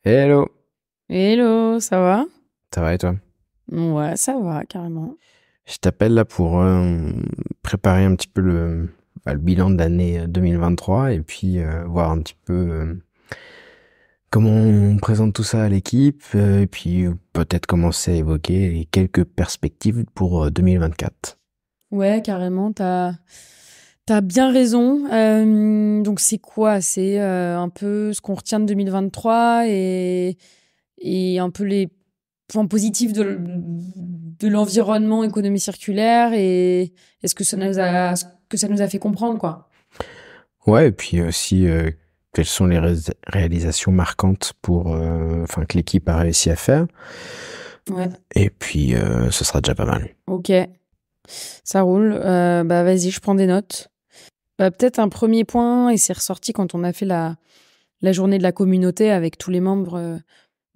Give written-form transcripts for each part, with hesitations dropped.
Hello, Hello, ça va? ça va et toi? Ouais, ça va, carrément. Je t'appelle là pour préparer un petit peu le bilan de l'année 2023 et puis voir un petit peu comment on présente tout ça à l'équipe et puis peut-être commencer à évoquer les quelques perspectives pour 2024. Ouais, carrément, t'as bien raison. Donc c'est quoi? C'est un peu ce qu'on retient de 2023 et un peu les points positifs de l'environnement, économie circulaire et ce que ça nous a fait comprendre, quoi. Ouais, et puis aussi quelles sont les réalisations marquantes pour enfin que l'équipe a réussi à faire Ouais, et puis ce sera déjà pas mal. ok, ça roule. Bah vas-y, je prends des notes. Bah, peut-être un premier point, et c'est ressorti quand on a fait la journée de la communauté avec tous les membres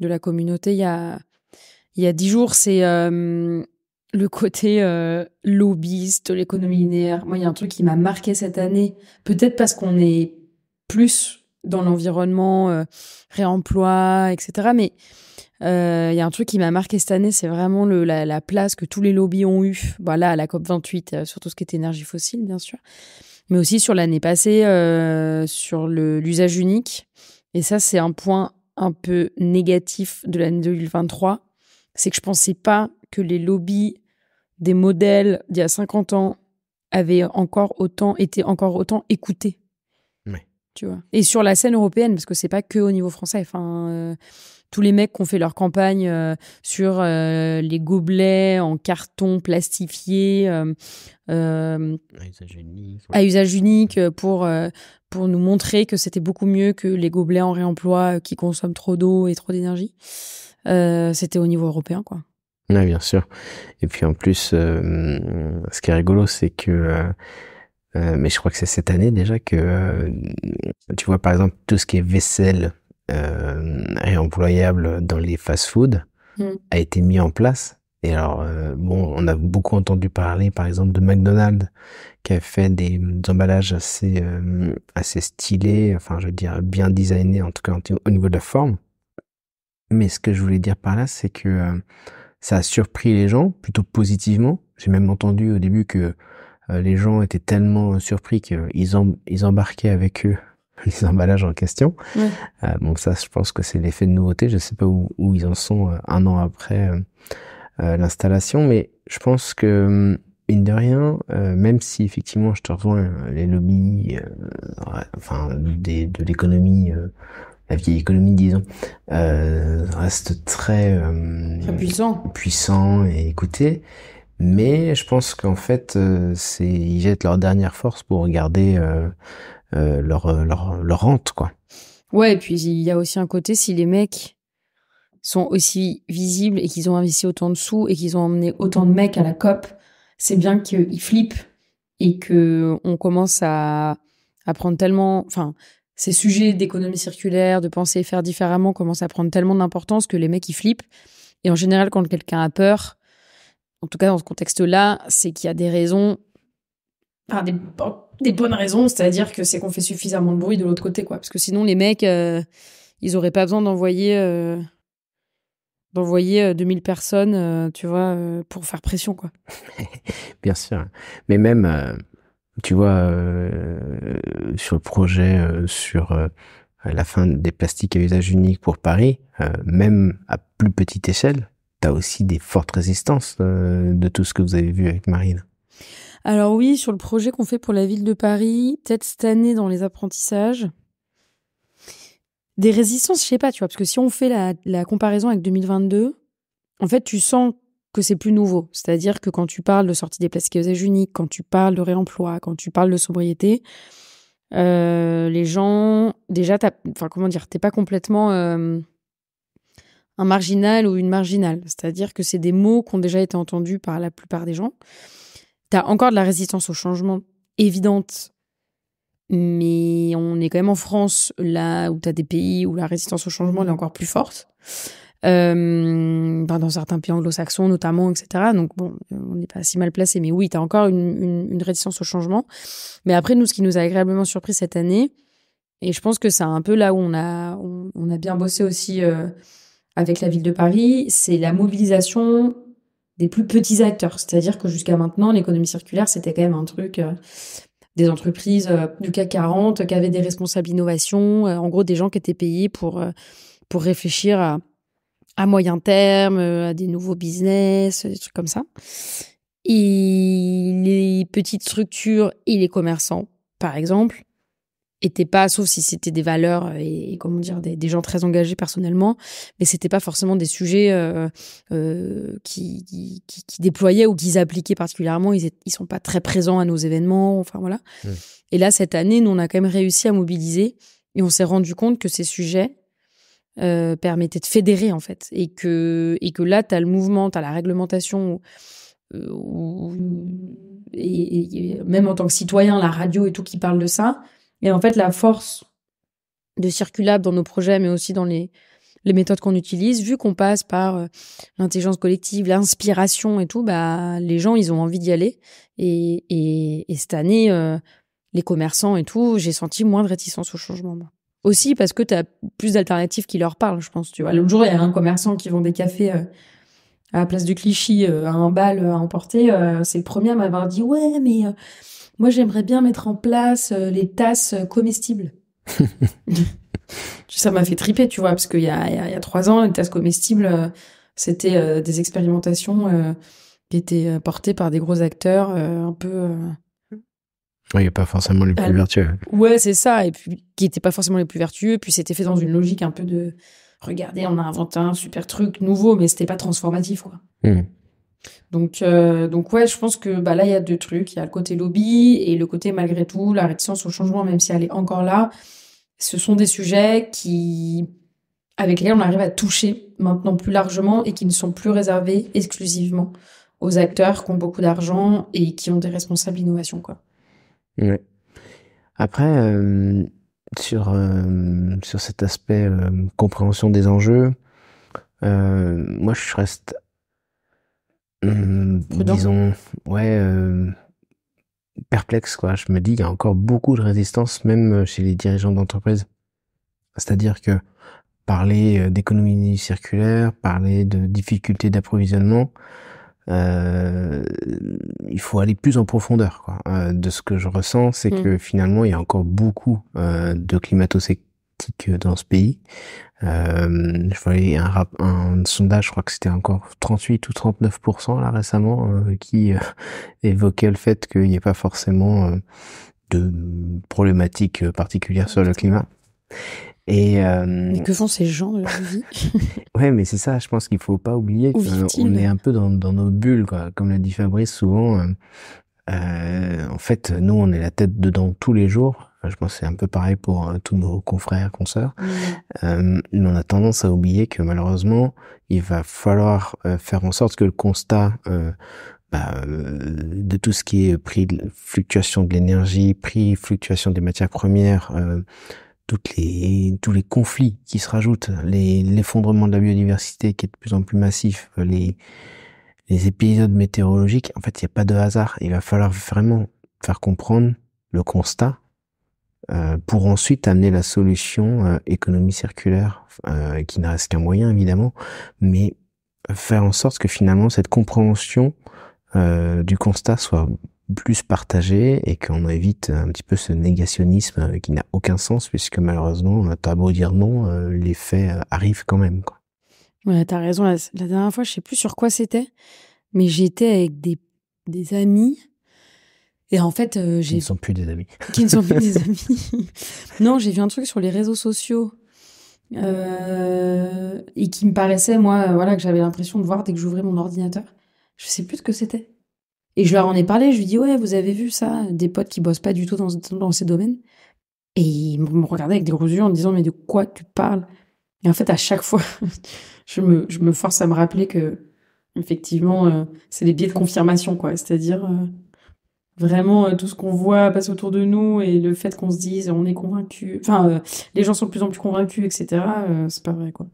de la communauté il y a 10 jours, c'est le côté lobbyiste, l'économie linéaire. Moi, il y a un truc qui m'a marqué cette année, peut-être parce qu'on est plus dans l'environnement, réemploi, etc. Mais il y a un truc qui m'a marqué cette année, c'est vraiment la place que tous les lobbies ont eue. Bah, là, à la COP28, sur tout ce qui est énergie fossile, bien sûr. Mais aussi sur l'année passée, sur l'usage unique. Et ça, c'est un point un peu négatif de l'année 2023. C'est que je pensais pas que les lobbies des modèles d'il y a 50 ans étaient encore autant écoutés, Ouais. tu vois. Et sur la scène européenne, parce que c'est pas que au niveau français. Enfin, tous les mecs qui ont fait leur campagne sur les gobelets en carton plastifié, Ouais, ça, j'ai dit, ouais. à usage unique pour nous montrer que c'était beaucoup mieux que les gobelets en réemploi qui consomment trop d'eau et trop d'énergie. C'était au niveau européen, quoi. Ouais, bien sûr. Et puis en plus, ce qui est rigolo, c'est que, mais je crois que c'est cette année déjà que, tu vois, par exemple, tout ce qui est vaisselle réemployable dans les fast-foods Mm. a été mis en place. Et alors, bon, on a beaucoup entendu parler, par exemple, de McDonald's qui a fait des emballages assez stylés, enfin, je veux dire, bien designés, en tout cas au niveau de la forme. Mais ce que je voulais dire par là, c'est que ça a surpris les gens plutôt positivement. J'ai même entendu au début que les gens étaient tellement surpris qu'ils embarquaient avec eux les emballages en question. Ouais. Donc ça, je pense que c'est l'effet de nouveauté. Je sais pas où ils en sont un an après l'installation, mais je pense que mine de rien, même si effectivement je te rejoins, les lobbies, ouais, enfin de l'économie, la vieille économie, disons, reste très Très puissant. puissant et écouté. Mais je pense qu'en fait, ils jettent leur dernière force pour garder leur rente, quoi. Ouais, et puis il y a aussi un côté, si les mecs sont aussi visibles et qu'ils ont investi autant de sous et qu'ils ont emmené autant de mecs à la COP, c'est bien qu'ils flippent et que on commence à prendre tellement, enfin, ces sujets d'économie circulaire, de penser et faire différemment commencent à prendre tellement d'importance que les mecs ils flippent. Et en général, quand quelqu'un a peur, en tout cas dans ce contexte-là, c'est qu'il y a des raisons, enfin des bonnes raisons, c'est-à-dire que c'est qu'on fait suffisamment de bruit de l'autre côté, quoi. Parce que sinon, les mecs, ils auraient pas besoin d'envoyer 2000 personnes, tu vois, pour faire pression, quoi. Bien sûr. Mais même, tu vois, sur le projet, sur la fin des plastiques à usage unique pour Paris, même à plus petite échelle, t'as aussi des fortes résistances de tout ce que vous avez vu avec Marine. Alors oui, sur le projet qu'on fait pour la ville de Paris, peut-être cette année dans les apprentissages, des résistances, je sais pas, tu vois, parce que si on fait la comparaison avec 2022, en fait, tu sens que c'est plus nouveau. C'est-à-dire que quand tu parles de sortie des plastiques à usage unique, quand tu parles de réemploi, quand tu parles de sobriété, les gens, déjà, enfin, comment dire, t'es pas complètement un marginal ou une marginale. C'est-à-dire que c'est des mots qui ont déjà été entendus par la plupart des gens. T'as encore de la résistance au changement évidente, mais on est quand même en France, là où t'as des pays où la résistance au changement elle est encore plus forte. Dans certains pays anglo-saxons notamment, etc. Donc bon, on n'est pas si mal placé, mais oui, t'as encore une résistance au changement. Mais après, nous, ce qui nous a agréablement surpris cette année, Et je pense que c'est un peu là où on a bien bossé aussi avec la ville de Paris, c'est la mobilisation des plus petits acteurs. C'est-à-dire que jusqu'à maintenant, l'économie circulaire, c'était quand même un truc des entreprises du CAC 40 qui avaient des responsables innovation, en gros des gens qui étaient payés pour réfléchir à moyen terme, à des nouveaux business, des trucs comme ça. Et les petites structures et les commerçants, par exemple, étaient pas, sauf si c'était des valeurs et comment dire, des gens très engagés personnellement, mais c'était pas forcément des sujets qui déployaient ou qu'ils appliquaient particulièrement. Ils sont pas très présents à nos événements, enfin voilà. Et là, cette année, nous, on a quand même réussi à mobiliser et on s'est rendu compte que ces sujets permettaient de fédérer, en fait. Et que là, t'as le mouvement, t'as la réglementation, et même en tant que citoyen, la radio et tout qui parle de ça. Et en fait, la force de Circulab dans nos projets, mais aussi dans les méthodes qu'on utilise, vu qu'on passe par l'intelligence collective, l'inspiration et tout, bah, les gens, ils ont envie d'y aller. Et cette année, les commerçants et tout, j'ai senti moins de réticence au changement. Moi. Aussi parce que tu as plus d'alternatives qui leur parlent, je pense. Tu vois. L'autre jour, il y a un commerçant qui vend des cafés à la place de Clichy à un bal à emporter. C'est le premier à m'avoir dit « Ouais, mais... moi, j'aimerais bien mettre en place les tasses comestibles. » Ça m'a fait triper, tu vois, parce qu'il y a 3 ans, les tasses comestibles, c'était des expérimentations qui étaient portées par des gros acteurs un peu... Oui, pas forcément les plus vertueux. Ouais, c'est ça, et puis qui n'étaient pas forcément les plus vertueux, puis c'était fait dans une logique un peu de... Regardez, on a inventé un super truc nouveau, mais c'était pas transformatif, quoi. Donc ouais, je pense que là, il y a 2 trucs. Il y a le côté lobby et le côté, malgré tout, la réticence au changement, même si elle est encore là. Ce sont des sujets avec lesquels on arrive à toucher maintenant plus largement et qui ne sont plus réservés exclusivement aux acteurs qui ont beaucoup d'argent et qui ont des responsables innovation, quoi. Ouais. Après, sur cet aspect compréhension des enjeux, moi, je reste... disons, perplexe, quoi. Je me dis, il y a encore beaucoup de résistance, même chez les dirigeants d'entreprise. C'est-à-dire que parler d'économie circulaire, parler de difficultés d'approvisionnement, il faut aller plus en profondeur, quoi. De ce que je ressens, c'est que finalement, il y a encore beaucoup de climato-sceptiques dans ce pays. Je voyais un sondage, je crois que c'était encore 38 ou 39% là récemment, qui évoquait le fait qu'il n'y ait pas forcément de problématiques particulières sur le climat. Mais que font ces gens de leur vie? Ouais, mais c'est ça, je pense qu'il faut pas oublier qu'on est un peu dans nos bulles, quoi. Comme le dit Fabrice souvent, en fait, nous, on est la tête dedans tous les jours. Je pense que c'est un peu pareil pour tous nos confrères, consoeurs. Mais on a tendance à oublier que malheureusement, il va falloir faire en sorte que le constat de tout ce qui est prix, fluctuation de l'énergie, prix, fluctuation des matières premières, tous les conflits qui se rajoutent, l'effondrement de la biodiversité qui est de plus en plus massif, les épisodes météorologiques, en fait, il n'y a pas de hasard. Il va falloir vraiment faire comprendre le constat pour ensuite amener la solution économie circulaire, qui ne reste qu'un moyen, évidemment, mais faire en sorte que finalement, cette compréhension du constat soit plus partagée et qu'on évite un petit peu ce négationnisme qui n'a aucun sens, puisque malheureusement, t'as beau dire non, les faits arrivent quand même, quoi. Ouais, t'as raison. La dernière fois, je sais plus sur quoi c'était, mais j'étais avec des amis. Et en fait, Qui ne sont plus des amis. Qui ne sont plus des amis. Non, j'ai vu un truc sur les réseaux sociaux et qui me paraissait, moi, voilà, que j'avais l'impression de voir dès que j'ouvrais mon ordinateur. Je sais plus ce que c'était. Et je leur en ai parlé. Je lui dis ouais, vous avez vu ça, des potes qui bossent pas du tout dans ces domaines. Et ils me regardaient avec des gros yeux en me disant mais de quoi tu parles? Et en fait, à chaque fois, je me force à me rappeler que effectivement, c'est des biais de confirmation, quoi. C'est-à-dire vraiment tout ce qu'on voit passer autour de nous et le fait qu'on se dise on est convaincu, enfin les gens sont de plus en plus convaincus, etc. C'est pas vrai, quoi.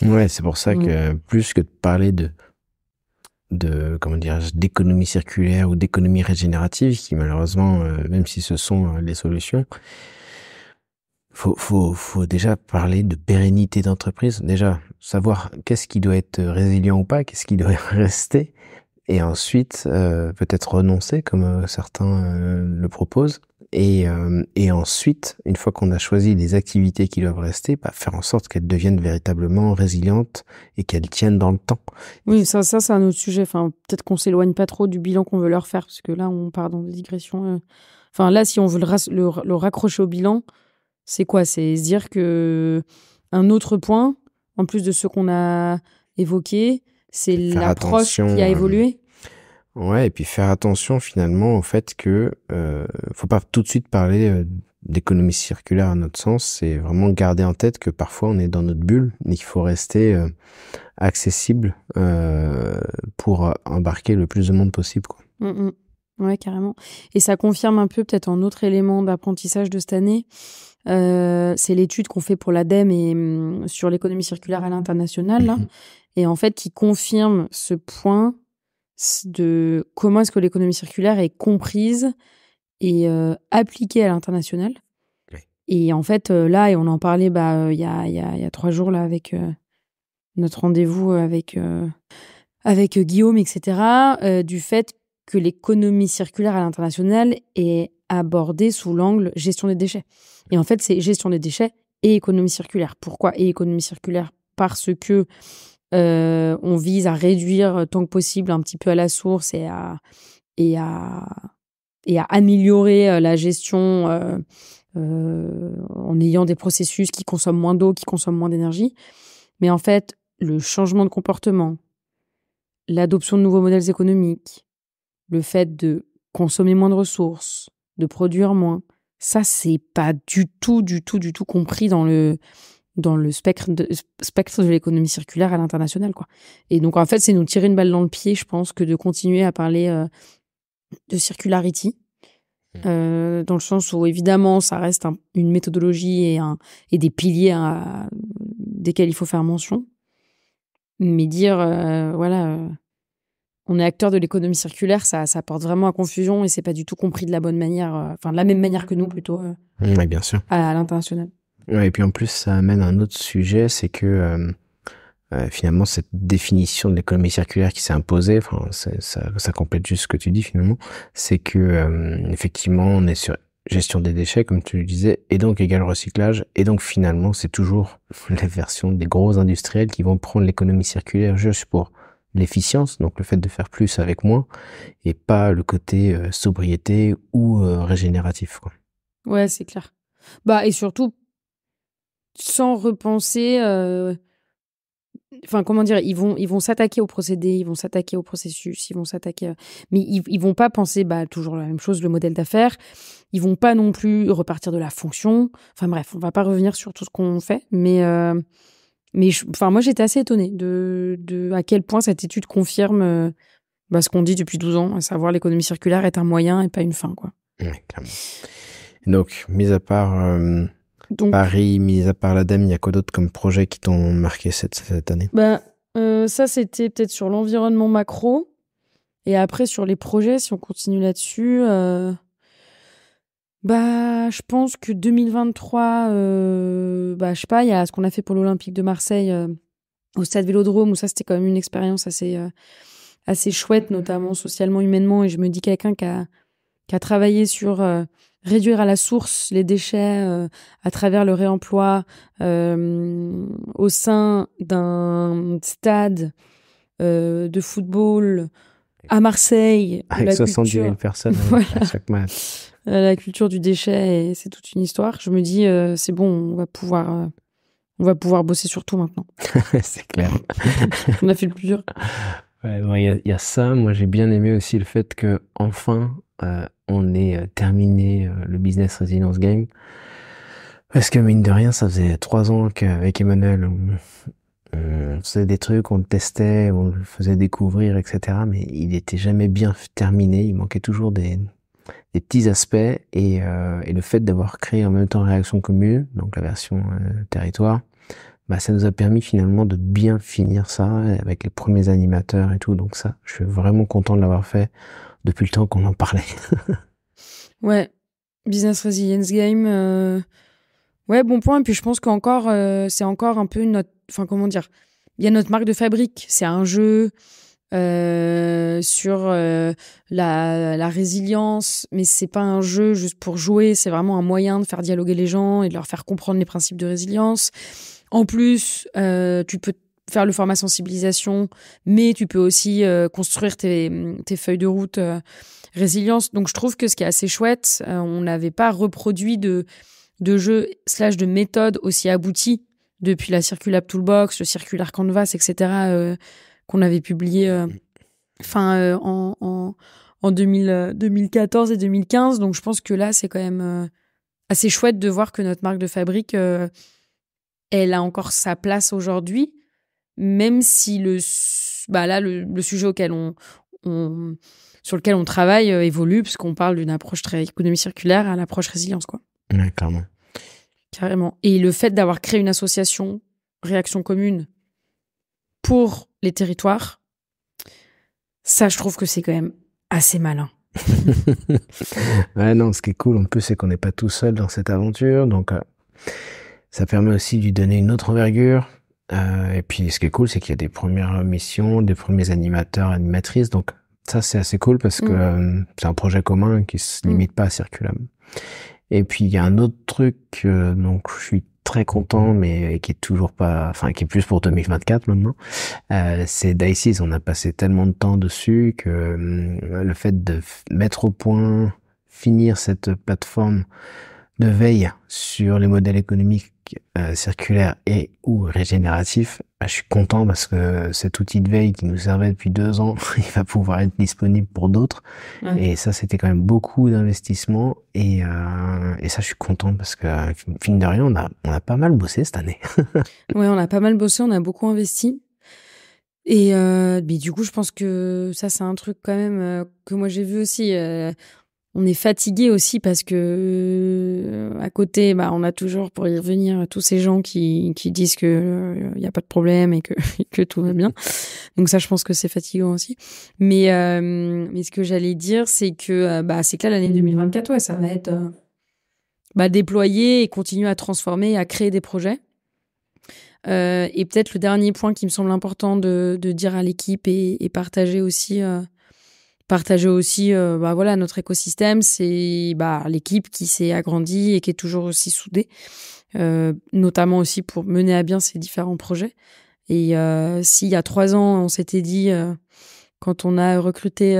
Ouais, c'est pour ça que plus que de parler de comment dire, d'économie circulaire ou d'économie régénérative, qui malheureusement, même si ce sont les solutions, faut déjà parler de pérennité d'entreprise. Déjà, savoir qu'est-ce qui doit être résilient ou pas, qu'est-ce qui doit rester. Et ensuite, peut-être renoncer, comme certains le proposent. Et ensuite, une fois qu'on a choisi les activités qui doivent rester, faire en sorte qu'elles deviennent véritablement résilientes et qu'elles tiennent dans le temps. Oui, ça c'est un autre sujet. Enfin, peut-être qu'on s'éloigne pas trop du bilan qu'on veut leur faire, parce que là, on part dans des digressions. Enfin, là, si on veut le raccrocher au bilan, c'est quoi? C'est se dire que un autre point, en plus de ce qu'on a évoqué, c'est l'approche qui a évolué. Ouais, et puis faire attention finalement au fait que faut pas tout de suite parler d'économie circulaire à notre sens. C'est vraiment garder en tête que parfois on est dans notre bulle, mais qu'il faut rester accessible pour embarquer le plus de monde possible, quoi. Ouais, carrément. Et ça confirme un peu peut-être un autre élément d'apprentissage de cette année. C'est l'étude qu'on fait pour l'ADEME et sur l'économie circulaire à l'international, là, et en fait qui confirme ce point de comment est-ce que l'économie circulaire est comprise et appliquée à l'international. Oui. Et en fait, là, et on en parlait il y a 3 jours là avec notre rendez-vous avec Guillaume, etc., du fait que l'économie circulaire à l'international est abordée sous l'angle gestion des déchets. Et en fait, c'est gestion des déchets et économie circulaire. Pourquoi et économie circulaire? Parce que on vise à réduire tant que possible un petit peu à la source et à améliorer la gestion en ayant des processus qui consomment moins d'eau, qui consomment moins d'énergie. Mais en fait, le changement de comportement, l'adoption de nouveaux modèles économiques, le fait de consommer moins de ressources, de produire moins, ça, c'est pas du tout compris dans le spectre de l'économie circulaire à l'international, quoi. Et donc, en fait, c'est nous tirer une balle dans le pied, je pense, que de continuer à parler de circularity, dans le sens où, évidemment, ça reste une méthodologie et des piliers desquels il faut faire mention. Mais dire, on est acteur de l'économie circulaire, ça porte vraiment à confusion et c'est pas du tout compris de la bonne manière, enfin de la même manière que nous plutôt. Oui, bien sûr. À l'international. Ouais, et puis en plus, ça amène un autre sujet, c'est que finalement cette définition de l'économie circulaire qui s'est imposée, enfin ça complète juste ce que tu dis finalement, c'est que effectivement on est sur gestion des déchets comme tu le disais, et donc égal recyclage, et donc finalement c'est toujours la version des gros industriels qui vont prendre l'économie circulaire juste pour l'efficience, donc le fait de faire plus avec moins, et pas le côté sobriété ou régénératif, quoi. Ouais, c'est clair. Et surtout sans repenser, enfin comment dire, ils vont s'attaquer au procédé, ils vont s'attaquer au processus, ils vont s'attaquer, mais ils vont pas penser toujours la même chose, le modèle d'affaires. Ils vont pas non plus repartir de la fonction. Enfin bref, on va pas revenir sur tout ce qu'on fait, mais moi j'étais assez étonnée de à quel point cette étude confirme ce qu'on dit depuis 12 ans, à savoir l'économie circulaire est un moyen et pas une fin, quoi. Ouais, clairement. Donc, mis à part Paris, mis à part l'ADEME, il y a quoi d'autre comme projet qui t'ont marqué cette année? Ça, c'était peut-être sur l'environnement macro. Et après, sur les projets, si on continue là-dessus, je pense que 2023, je sais pas, il y a ce qu'on a fait pour l'Olympique de Marseille au Stade Vélodrome, où ça, c'était quand même une expérience assez chouette, notamment socialement, humainement. Et je me dis, quelqu'un qui a travaillé sur réduire à la source les déchets à travers le réemploi au sein d'un stade de football à Marseille. Avec 70 000 personnes à chaque match. La culture du déchet, c'est toute une histoire. Je me dis, c'est bon, on va pouvoir bosser sur tout maintenant. C'est clair. On a fait le plus dur. Ouais, y a ça. Moi, j'ai bien aimé aussi le fait que enfin on ait terminé le Business Resilience Game. Parce que mine de rien, ça faisait 3 ans qu'avec Emmanuel, on faisait des trucs, on le testait, on le faisait découvrir, etc. Mais il était jamais bien terminé. Il manquait toujours des petits aspects. Et le fait d'avoir créé en même temps Réaction Commune, donc la version territoire, ça nous a permis finalement de bien finir ça avec les premiers animateurs et tout. Donc ça, je suis vraiment content de l'avoir fait depuis le temps qu'on en parlait. Ouais, Business Resilience Game, Ouais, bon point. Et puis je pense qu'encore, c'est encore un peu notre... Enfin, comment dire? Il y a notre marque de fabrique. C'est un jeu sur la résilience, mais c'est pas un jeu juste pour jouer. C'est vraiment un moyen de faire dialoguer les gens et de leur faire comprendre les principes de résilience. En plus, tu peux faire le format sensibilisation, mais tu peux aussi construire tes feuilles de route résilience. Donc je trouve que ce qui est assez chouette, on n'avait pas reproduit de jeux / de méthodes aussi abouties depuis la Circular Toolbox, le Circular Canvas, etc., qu'on avait publié en 2014 et 2015. Donc je pense que là, c'est quand même assez chouette de voir que notre marque de fabrique, elle a encore sa place aujourd'hui, même si le sujet sur lequel on travaille évolue, parce qu'on parle d'une approche très économie circulaire à l'approche résilience, quoi. Ouais, clairement. Carrément. Et le fait d'avoir créé une association Réaction Commune pour les territoires, ça, je trouve que c'est quand même assez malin. Ouais, non, ce qui est cool en plus, c'est qu'on n'est pas tout seul dans cette aventure, donc ça permet aussi de lui donner une autre envergure. Et puis, ce qui est cool, c'est qu'il y a des premières missions, des premiers animateurs, animatrices, donc ça, c'est assez cool parce que c'est un projet commun qui se limite pas à Circulam. Et puis, il y a un autre truc, donc je suis très content, mais qui est toujours pas, enfin, qui est plus pour 2024 maintenant. C'est Dices. On a passé tellement de temps dessus que le fait de mettre au point, finir cette plateforme de veille sur les modèles économiques circulaires et ou régénératifs, je suis content parce que cet outil de veille qui nous servait depuis 2 ans, il va pouvoir être disponible pour d'autres. Ouais. Et ça, c'était quand même beaucoup d'investissement. Et ça, je suis content parce que, fine de rien, on a pas mal bossé cette année. Ouais, on a pas mal bossé, on a beaucoup investi. Et mais du coup, je pense que ça, c'est un truc quand même que moi j'ai vu aussi. On est fatigué aussi parce que à côté, on a toujours, pour y revenir, tous ces gens qui disent que y a pas de problème et que tout va bien. Donc ça, je pense que c'est fatigant aussi. Mais ce que j'allais dire, c'est que c'est que là, l'année 2024, ouais, ça va être déployer et continuer à transformer, à créer des projets. Et peut-être le dernier point qui me semble important de dire à l'équipe et partager aussi notre écosystème, c'est l'équipe qui s'est agrandie et qui est toujours aussi soudée, notamment aussi pour mener à bien ces différents projets. Et s'il y a 3 ans, on s'était dit, quand on a recruté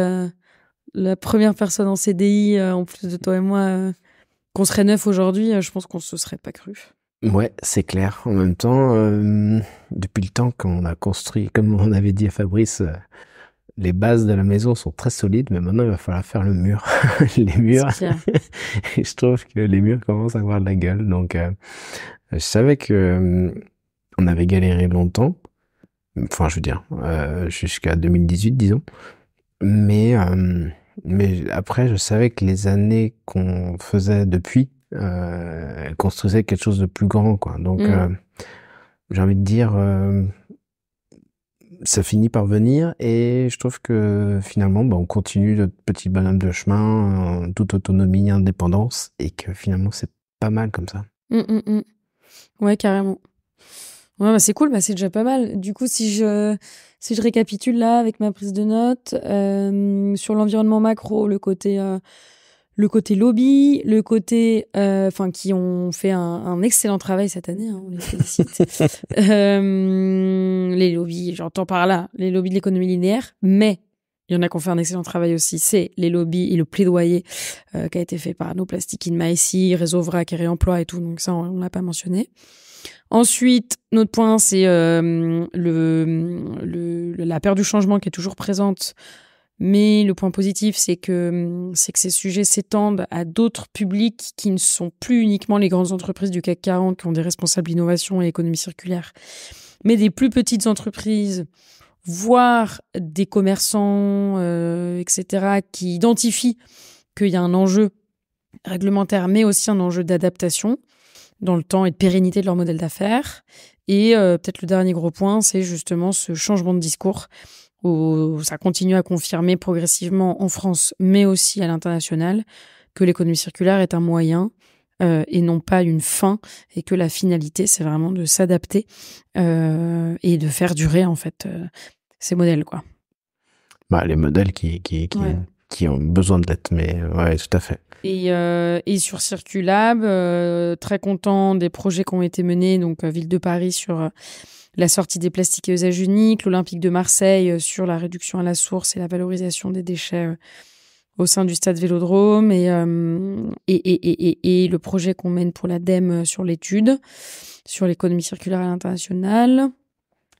la première personne en CDI, en plus de toi et moi, qu'on serait 9 aujourd'hui, je pense qu'on se serait pas cru. Ouais, c'est clair. En même temps, depuis le temps qu'on a construit, comme on avait dit à Fabrice, les bases de la maison sont très solides, mais maintenant il va falloir faire le mur. Les murs. Et je trouve que les murs commencent à avoir de la gueule. Donc, je savais que on avait galéré longtemps. Enfin, je veux dire, jusqu'à 2018, disons. Mais après, je savais que les années qu'on faisait depuis, construisaient quelque chose de plus grand, quoi. Donc, j'ai envie de dire, ça finit par venir et je trouve que finalement, on continue notre petit bonhomme de chemin en toute autonomie, indépendance et que finalement, c'est pas mal comme ça. Ouais, carrément. Ouais, c'est cool, c'est déjà pas mal. Du coup, si je récapitule là avec ma prise de notes, sur l'environnement macro, le côté lobby, le côté qui ont fait un excellent travail cette année, on les félicite. Les lobbies, j'entends par là les lobbies de l'économie linéaire, mais il y en a qui ont fait un excellent travail aussi, c'est les lobbies et le plaidoyer qui a été fait par No Plastic in My Sea, Réseau Vrac et Réemploi et tout, donc ça on l'a pas mentionné. Ensuite, notre point, c'est la peur du changement qui est toujours présente. Mais le point positif, c'est que ces sujets s'étendent à d'autres publics qui ne sont plus uniquement les grandes entreprises du CAC 40 qui ont des responsables d'innovation et économie circulaire, mais des plus petites entreprises, voire des commerçants, etc., qui identifient qu'il y a un enjeu réglementaire, mais aussi un enjeu d'adaptation dans le temps et de pérennité de leur modèle d'affaires. Et peut-être le dernier gros point, c'est justement ce changement de discours où ça continue à confirmer progressivement en France, mais aussi à l'international, que l'économie circulaire est un moyen et non pas une fin, et que la finalité, c'est vraiment de s'adapter et de faire durer, en fait, ces modèles, quoi. Bah, les modèles qui ont besoin d'être, mais ouais, tout à fait. Et sur Circulab, très content des projets qui ont été menés, donc Ville de Paris sur la sortie des plastiques à usage unique, l'Olympique de Marseille sur la réduction à la source et la valorisation des déchets au sein du stade Vélodrome, et le projet qu'on mène pour l'ADEME sur l'étude, sur l'économie circulaire à l'international,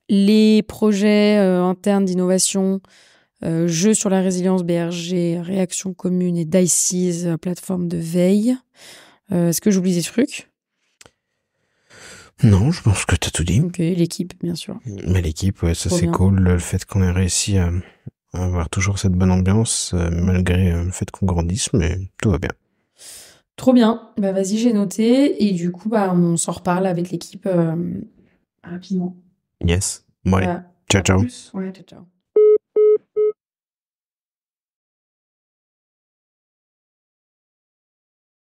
les projets internes d'innovation, jeux sur la résilience BRG, réaction commune et DICES, plateforme de veille. Est-ce que j'oublie des trucs ? Non, je pense que t'as tout dit. Ok, l'équipe, bien sûr. Mais l'équipe, ouais, ça Trop c'est bien. cool. Le fait qu'on ait réussi à avoir toujours cette bonne ambiance, malgré le fait qu'on grandisse, mais tout va bien. Trop bien. Bah vas-y, j'ai noté. Et du coup, bah on s'en reparle avec l'équipe rapidement. Yes. Bon, allez. Voilà. Ciao, À ciao. plus. Ouais, ciao, ciao.